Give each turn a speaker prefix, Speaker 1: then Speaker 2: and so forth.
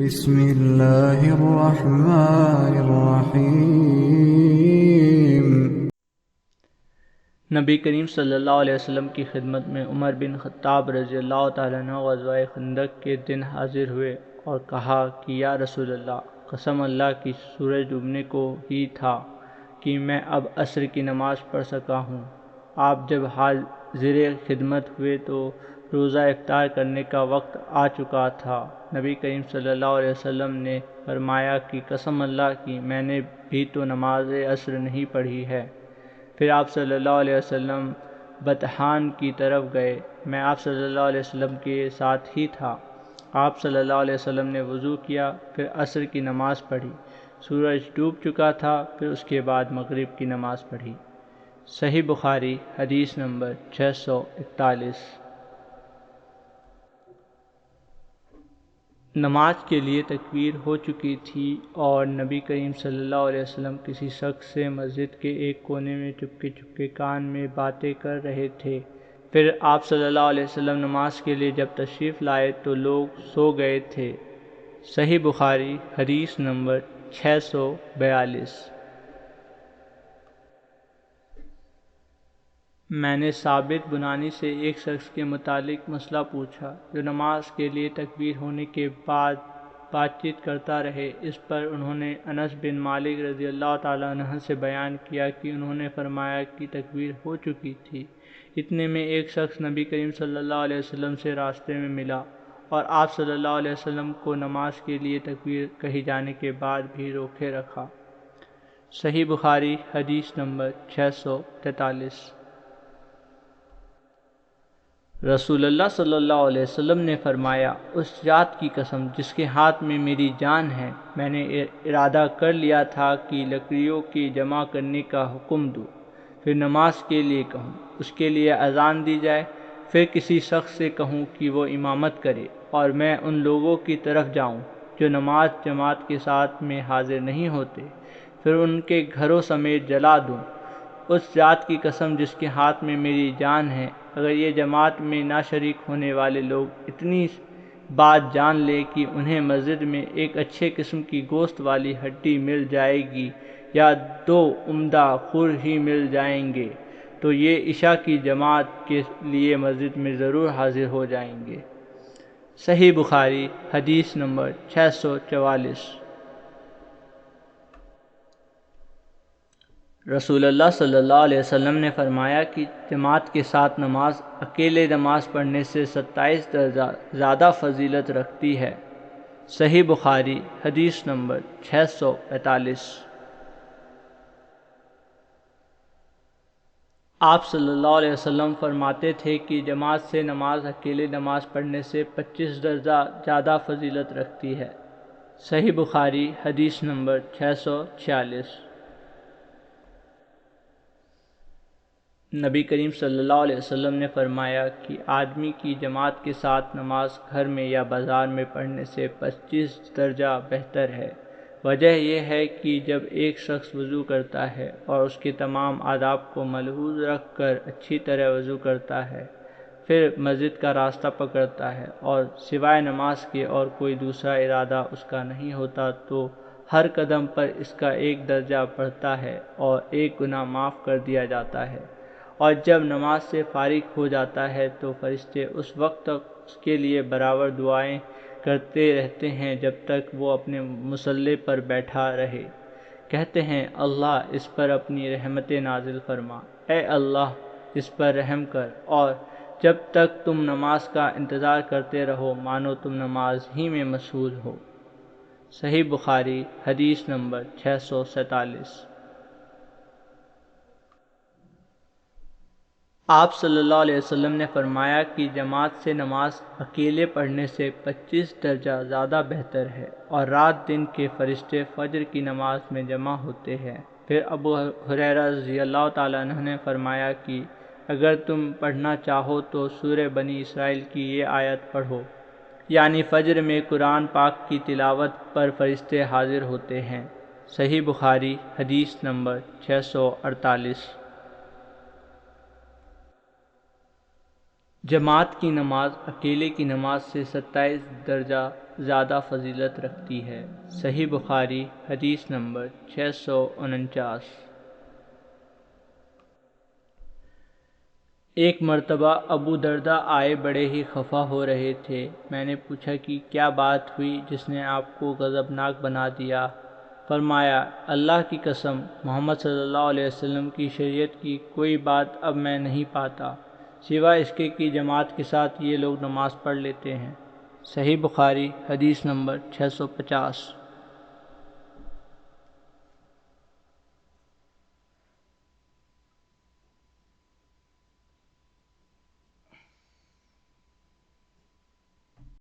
Speaker 1: بسم اللہ الرحمن الرحیم۔
Speaker 2: نبی کریم صلی اللہ علیہ وسلم کی خدمت میں عمر بن خطاب رضی اللہ تعالیٰ عنہ غزوہ خندق کے دن حاضر ہوئے اور کہا کہ یا رسول اللہ، قسم اللہ کی سورج ڈوبنے کو ہی تھا کہ میں اب عصر کی نماز پڑھ سکا ہوں۔ آپ جب حاضر خدمت ہوئے تو روزہ افطار کرنے کا وقت آ چکا تھا۔ نبی کریم صلی اللہ علیہ وسلم نے فرمایا کہ قسم اللہ کی، میں نے بھی تو نماز عصر نہیں پڑھی ہے۔ پھر آپ صلی اللہ علیہ وسلم بطحان کی طرف گئے۔ میں آپ صلی اللہ علیہ وسلم کے ساتھ ہی تھا۔ آپ صلی اللہ علیہ وسلم نے وضو کیا، پھر عصر کی نماز پڑھی۔ سورج ڈوب چکا تھا، پھر اس کے بعد مغرب کی نماز پڑھی۔ صحیح بخاری حدیث نمبر 641۔ نماز کے لیے تکبیر ہو چکی تھی اور نبی کریم صلی اللہ علیہ وسلم کسی شخص سے مسجد کے ایک کونے میں چپکے کان میں باتیں کر رہے تھے۔ پھر آپ صلی اللہ علیہ وسلم نماز کے لیے جب تشریف لائے تو لوگ سو گئے تھے۔ صحیح بخاری حدیث نمبر 642۔ میں نے ثابت بنانی سے ایک شخص کے متعلق مسئلہ پوچھا جو نماز کے لیے تکبیر ہونے کے بعد بات چیت کرتا رہے۔ اس پر انہوں نے انس بن مالک رضی اللہ تعالیٰ عنہ سے بیان کیا کہ انہوں نے فرمایا کہ تکبیر ہو چکی تھی۔ اتنے میں ایک شخص نبی کریم صلی اللہ علیہ وسلم سے راستے میں ملا اور آپ صلی اللہ علیہ وسلم کو نماز کے لیے تکبیر کہی جانے کے بعد بھی روکے رکھا۔ صحیح بخاری حدیث نمبر 643۔ رسول اللہ صلی اللہ علیہ وسلم نے فرمایا، اس ذات کی قسم جس کے ہاتھ میں میری جان ہے، میں نے ارادہ کر لیا تھا کہ لکڑیوں کی جمع کرنے کا حکم دوں، پھر نماز کے لیے کہوں، اس کے لیے اذان دی جائے، پھر کسی شخص سے کہوں کہ وہ امامت کرے اور میں ان لوگوں کی طرف جاؤں جو نماز جماعت کے ساتھ میں حاضر نہیں ہوتے، پھر ان کے گھروں سمیت جلا دوں۔ اس ذات کی قسم جس کے ہاتھ میں میری جان ہے، اگر یہ جماعت میں نہ شریک ہونے والے لوگ اتنی بات جان لے کہ انہیں مسجد میں ایک اچھے قسم کی گوشت والی ہڈی مل جائے گی یا 2 عمدہ خر ہی مل جائیں گے، تو یہ عشاء کی جماعت کے لیے مسجد میں ضرور حاضر ہو جائیں گے۔ صحیح بخاری حدیث نمبر 644۔ رسول اللہ صلی اللہ علیہ وسلم نے فرمایا کہ جماعت کے ساتھ نماز اکیلے نماز پڑھنے سے 27 درجہ زیادہ فضیلت رکھتی ہے۔ صحیح بخاری حدیث نمبر 645۔ آپ صلی اللہ علیہ وسلم فرماتے تھے کہ جماعت سے نماز اکیلے نماز پڑھنے سے 25 درجہ زیادہ فضیلت رکھتی ہے۔ صحیح بخاری حدیث نمبر 646۔ نبی کریم صلی اللہ علیہ وسلم نے فرمایا کہ آدمی کی جماعت کے ساتھ نماز گھر میں یا بازار میں پڑھنے سے 25 درجہ بہتر ہے۔ وجہ یہ ہے کہ جب ایک شخص وضو کرتا ہے اور اس کے تمام آداب کو ملحوظ رکھ کر اچھی طرح وضو کرتا ہے، پھر مسجد کا راستہ پکڑتا ہے اور سوائے نماز کے اور کوئی دوسرا ارادہ اس کا نہیں ہوتا، تو ہر قدم پر اس کا 1 درجہ بڑھتا ہے اور 1 گناہ معاف کر دیا جاتا ہے، اور جب نماز سے فارغ ہو جاتا ہے تو فرشتے اس وقت تک اس کے لیے برابر دعائیں کرتے رہتے ہیں جب تک وہ اپنے مصلی پر بیٹھا رہے۔ کہتے ہیں، اللہ اس پر اپنی رحمتیں نازل فرما، اے اللہ اس پر رحم کر، اور جب تک تم نماز کا انتظار کرتے رہو مانو تم نماز ہی میں مشغول ہو۔ صحیح بخاری حدیث نمبر 647۔ آپ صلی اللہ علیہ وسلم نے فرمایا کہ جماعت سے نماز اکیلے پڑھنے سے 25 درجہ زیادہ بہتر ہے، اور رات دن کے فرشتے فجر کی نماز میں جمع ہوتے ہیں۔ پھر ابو ہریرہ رضی اللہ تعالیٰ عنہ نے فرمایا کہ اگر تم پڑھنا چاہو تو سورہ بنی اسرائیل کی یہ آیت پڑھو، یعنی فجر میں قرآن پاک کی تلاوت پر فرشتے حاضر ہوتے ہیں۔ صحیح بخاری حدیث نمبر 648۔ جماعت کی نماز اکیلے کی نماز سے 27 درجہ زیادہ فضیلت رکھتی ہے۔ صحیح بخاری حدیث نمبر 649۔ ایک مرتبہ ابو درداء آئے، بڑے ہی خفا ہو رہے تھے۔ میں نے پوچھا کہ کیا بات ہوئی جس نے آپ کو غضبناک بنا دیا؟ فرمایا، اللہ کی قسم، محمد صلی اللہ علیہ وسلم کی شریعت کی کوئی بات اب میں نہیں پاتا سوائے اس کے کہ جماعت کے ساتھ یہ لوگ نماز پڑھ لیتے ہیں۔ صحیح بخاری حدیث نمبر 650۔